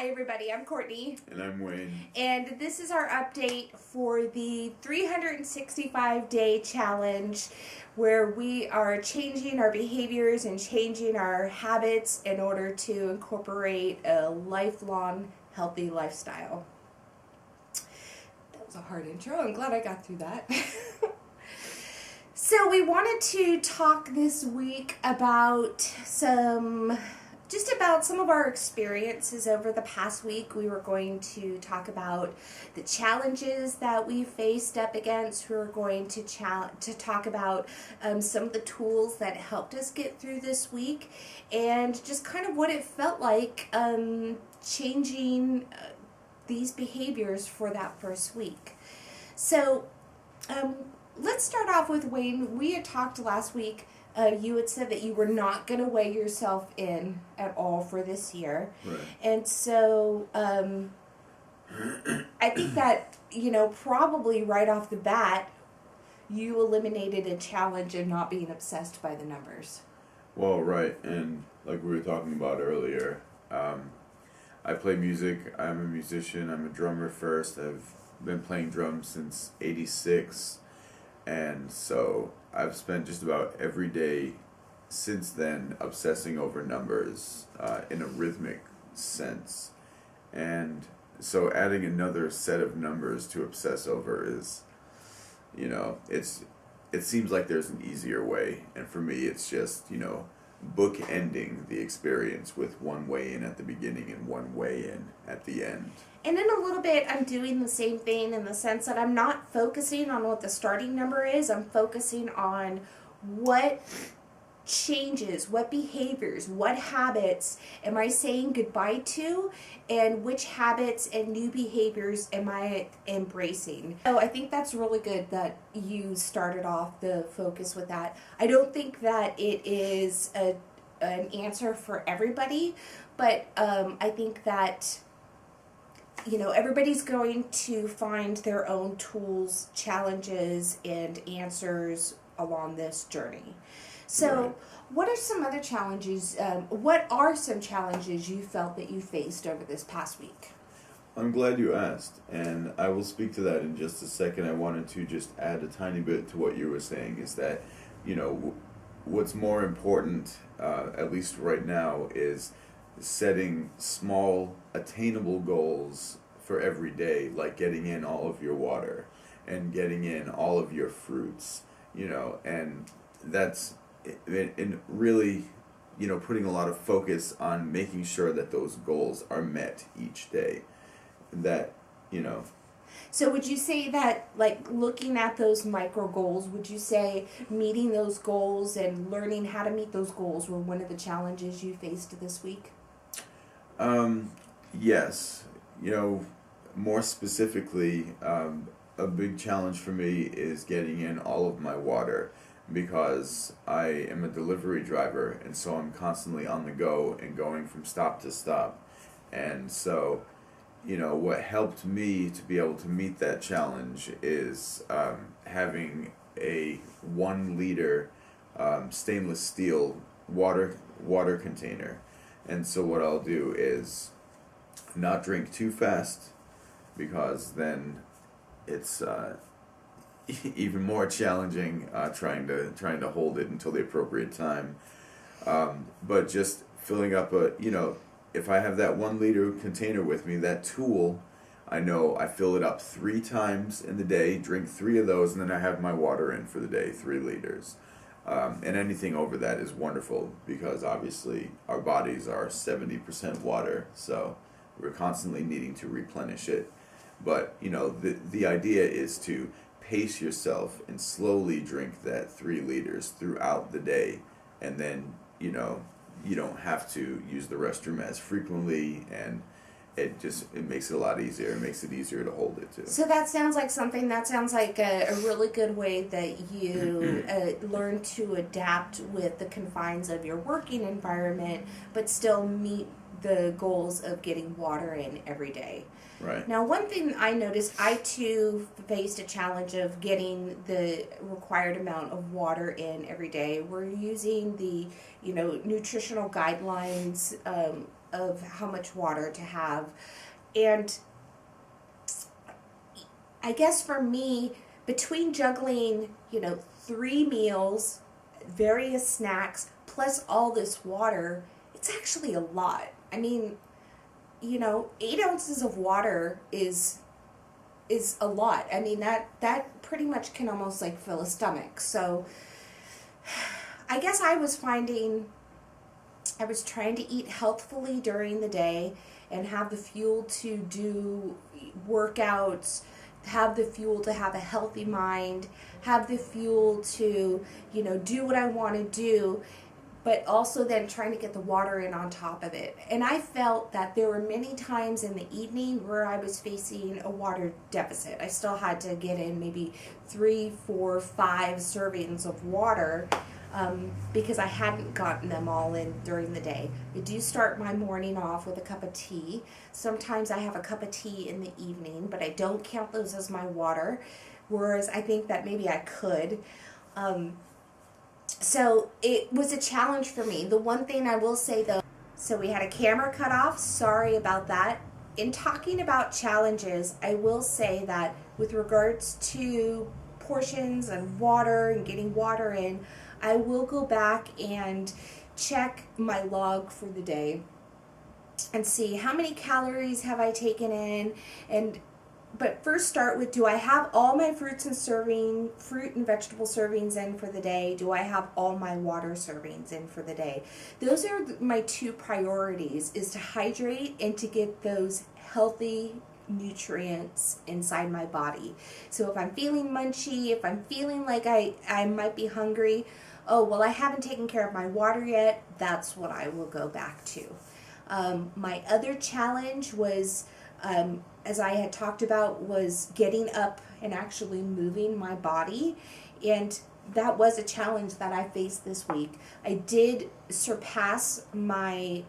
Hi everybody, I'm Courtney. And I'm Wayne. And this is our update for the 365-day challenge where we are changing our behaviors and changing our habits in order to incorporate a lifelong healthy lifestyle. That was a hard intro. I'm glad I got through that. So we wanted to talk this week about some of our experiences over the past week. We were going to talk about the challenges that we faced up against. We were going to talk about some of the tools that helped us get through this week, and just kind of what it felt like changing these behaviors for that first week. So let's start off with Wayne. We had talked last week. You had said that you were not going to weigh yourself in at all for this year. Right. And so I think that, probably right off the bat, you eliminated a challenge of not being obsessed by the numbers. Well, right. And like we were talking about earlier, I play music. I'm a musician. I'm a drummer first. I've been playing drums since '86. And so I've spent just about every day since then obsessing over numbers in a rhythmic sense. And so adding another set of numbers to obsess over is, it seems like there's an easier way. And for me, it's just, bookending the experience with one way in at the beginning and one way in at the end. And in a little bit, I'm doing the same thing in the sense that I'm not focusing on what the starting number is. I'm focusing on what changes, what behaviors, what habits am I saying goodbye to, and which habits and new behaviors am I embracing. So I think that's really good that you started off the focus with that. I don't think that it is an answer for everybody, but I think that everybody's going to find their own tools, challenges, and answers along this journey. So, Right. What are some other challenges? What are some challenges you felt that you faced over this past week? I'm glad you asked, and I will speak to that in just a second. I wanted to just add a tiny bit to what you were saying, is that, what's more important, at least right now, is setting small, attainable goals for every day, like getting in all of your water and getting in all of your fruits, and that's and really, putting a lot of focus on making sure that those goals are met each day. That, So would you say that, like, looking at those micro goals, would you say meeting those goals and learning how to meet those goals were one of the challenges you faced this week? Yes. More specifically, a big challenge for me is getting in all of my water, because I am a delivery driver, and so I'm constantly on the go and going from stop to stop. And so, what helped me to be able to meet that challenge is having a 1 liter stainless steel water container. And so what I'll do is not drink too fast, because then it's even more challenging trying to hold it until the appropriate time. But just filling up if I have that 1 liter container with me, that tool, I know I fill it up 3 times in the day, drink 3 of those, and then I have my water in for the day, 3 liters. And anything over that is wonderful, because obviously our bodies are 70% water, so we're constantly needing to replenish it. But, the idea is to pace yourself and slowly drink that 3 liters throughout the day, and then, you don't have to use the restroom as frequently, and it makes it a lot easier. It makes it easier to hold it too. So that sounds like a really good way that you learn to adapt with the confines of your working environment, but still meet the goals of getting water in every day. Right. Now, one thing I noticed, I too faced a challenge of getting the required amount of water in every day. We're using the, nutritional guidelines of how much water to have. And I guess for me, between juggling, 3 meals, various snacks, plus all this water, it's actually a lot. I mean, 8 ounces of water is a lot. I mean, that pretty much can almost like fill a stomach. So I guess I was trying to eat healthfully during the day and have the fuel to do workouts, have the fuel to have a healthy mind, have the fuel to, do what I want to do, but also then trying to get the water in on top of it. And I felt that there were many times in the evening where I was facing a water deficit. I still had to get in maybe 3, 4, 5 servings of water because I hadn't gotten them all in during the day. I do start my morning off with a cup of tea. Sometimes I have a cup of tea in the evening, but I don't count those as my water, whereas I think that maybe I could. So it was a challenge for me. The one thing I will say though, so we had a camera cut off. Sorry about that. In talking about challenges, I will say that with regards to portions and water and getting water in, I will go back and check my log for the day and see how many calories have I taken in. But first start with, do I have all my fruit and vegetable servings in for the day? Do I have all my water servings in for the day? Those are my 2 priorities, is to hydrate and to get those healthy nutrients inside my body. So if I'm feeling munchy, if I'm feeling like I might be hungry, oh, well, I haven't taken care of my water yet, that's what I will go back to. My other challenge was, as I had talked about, was getting up and actually moving my body. And that was a challenge that I faced this week. I did surpass my,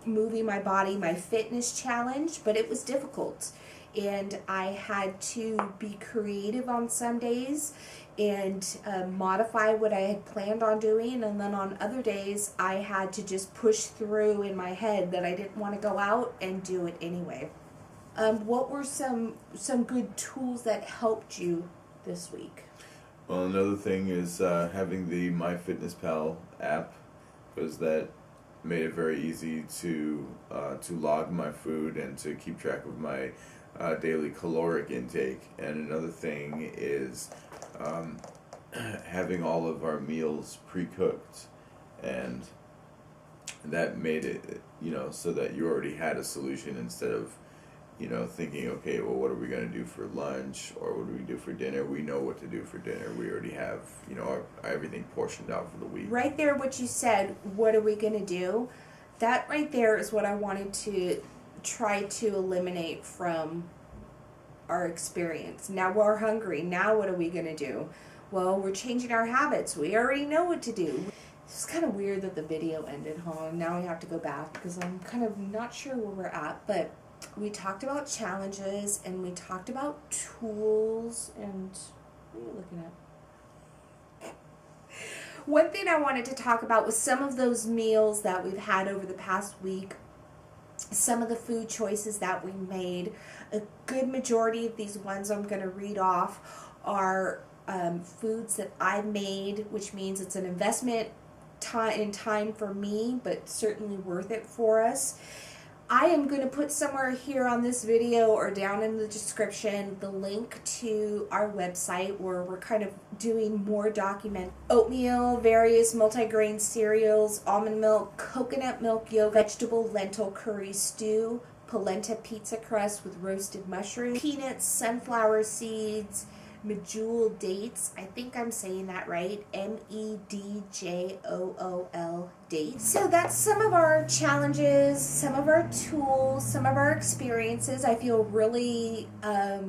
moving my body, my fitness challenge, but it was difficult. And I had to be creative on some days and modify what I had planned on doing. And then on other days, I had to just push through in my head that I didn't want to go out and do it anyway. What were some good tools that helped you this week? Well, another thing is having the MyFitnessPal app, because that made it very easy to log my food and to keep track of my daily caloric intake. And another thing is having all of our meals pre-cooked, and that made it, so that you already had a solution instead of, thinking, okay, well, what are we going to do for lunch, or what do we do for dinner? We know what to do for dinner. We already have, everything portioned out for the week. Right there, what you said, what are we going to do? That right there is what I wanted to try to eliminate from our experience. Now we're hungry. Now what are we going to do? Well, we're changing our habits. We already know what to do. It's kind of weird that the video ended, huh? Now we have to go back because I'm kind of not sure where we're at, but we talked about challenges and we talked about tools. And what are you looking at? One thing I wanted to talk about was some of those meals that we've had over the past week, some of the food choices that we made. A good majority of these ones I'm going to read off are foods that I made, which means it's an investment in time for me, but certainly worth it for us. I am going to put somewhere here on this video or down in the description the link to our website where we're kind of doing more oatmeal, various multigrain cereals, almond milk, coconut milk yogurt, vegetable lentil curry stew, polenta pizza crust with roasted mushrooms, peanuts, sunflower seeds, medjool dates. I think I'm saying that right. MEDJOOL dates. So that's some of our challenges, some of our tools, some of our experiences. I feel really, I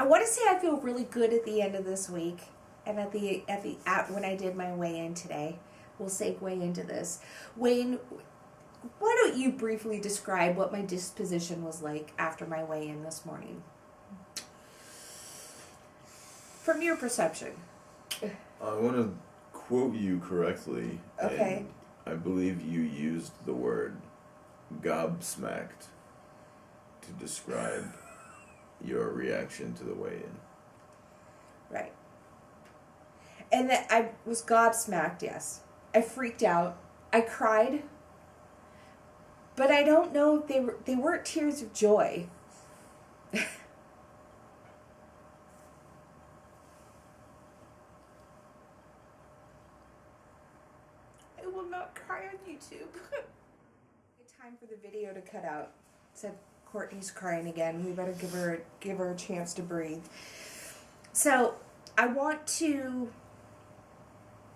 want to say I feel really good at the end of this week and when I did my weigh-in today. We'll segue into this. Wayne, why don't you briefly describe what my disposition was like after my weigh-in this morning? From your perception. I want to quote you correctly. Okay. I believe you used the word gobsmacked to describe your reaction to the weigh-in. Right. And that I was gobsmacked, yes. I freaked out. I cried. But I don't know if they weren't tears of joy. I will not cry on YouTube. Time for the video to cut out. Said Courtney's crying again. We better give her a chance to breathe. So I want to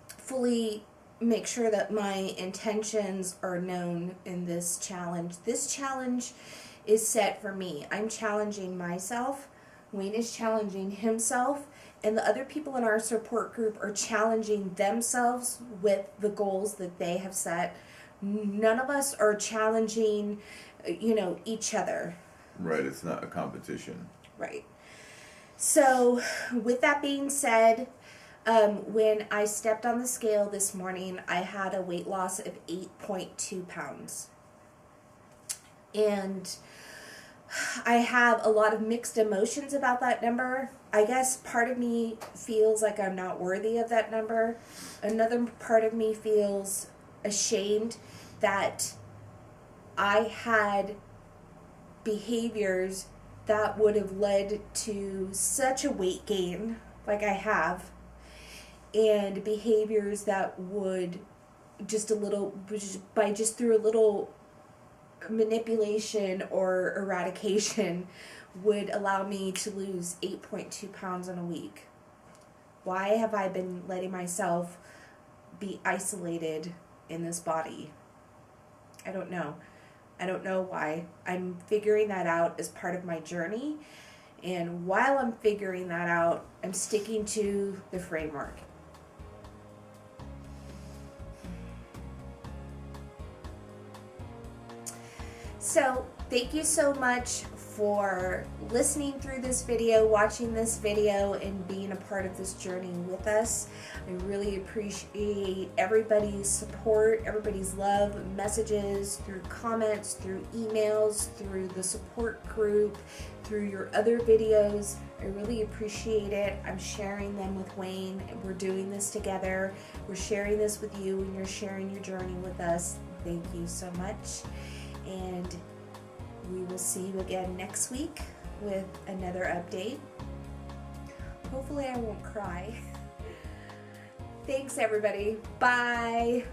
fully make sure that my intentions are known in this challenge. This challenge is set for me. I'm challenging myself. Wayne is challenging himself. And the other people in our support group are challenging themselves with the goals that they have set. None of us are challenging, each other. Right, it's not a competition. Right. So, with that being said, when I stepped on the scale this morning, I had a weight loss of 8.2 pounds. And I have a lot of mixed emotions about that number. I guess part of me feels like I'm not worthy of that number. Another part of me feels ashamed that I had behaviors that would have led to such a weight gain like I have, and behaviors that would through a little manipulation or eradication would allow me to lose 8.2 pounds in a week. Why have I been letting myself be isolated in this body? I don't know. I don't know why. I'm figuring that out as part of my journey. And while I'm figuring that out, I'm sticking to the framework. So, thank you so much for listening through this video, watching this video, and being a part of this journey with us. I really appreciate everybody's support, everybody's love, messages, through comments, through emails, through the support group, through your other videos. I really appreciate it. I'm sharing them with Wayne. We're doing this together. We're sharing this with you, and you're sharing your journey with us. Thank you so much. And we will see you again next week with another update. Hopefully I won't cry. Thanks, everybody. Bye.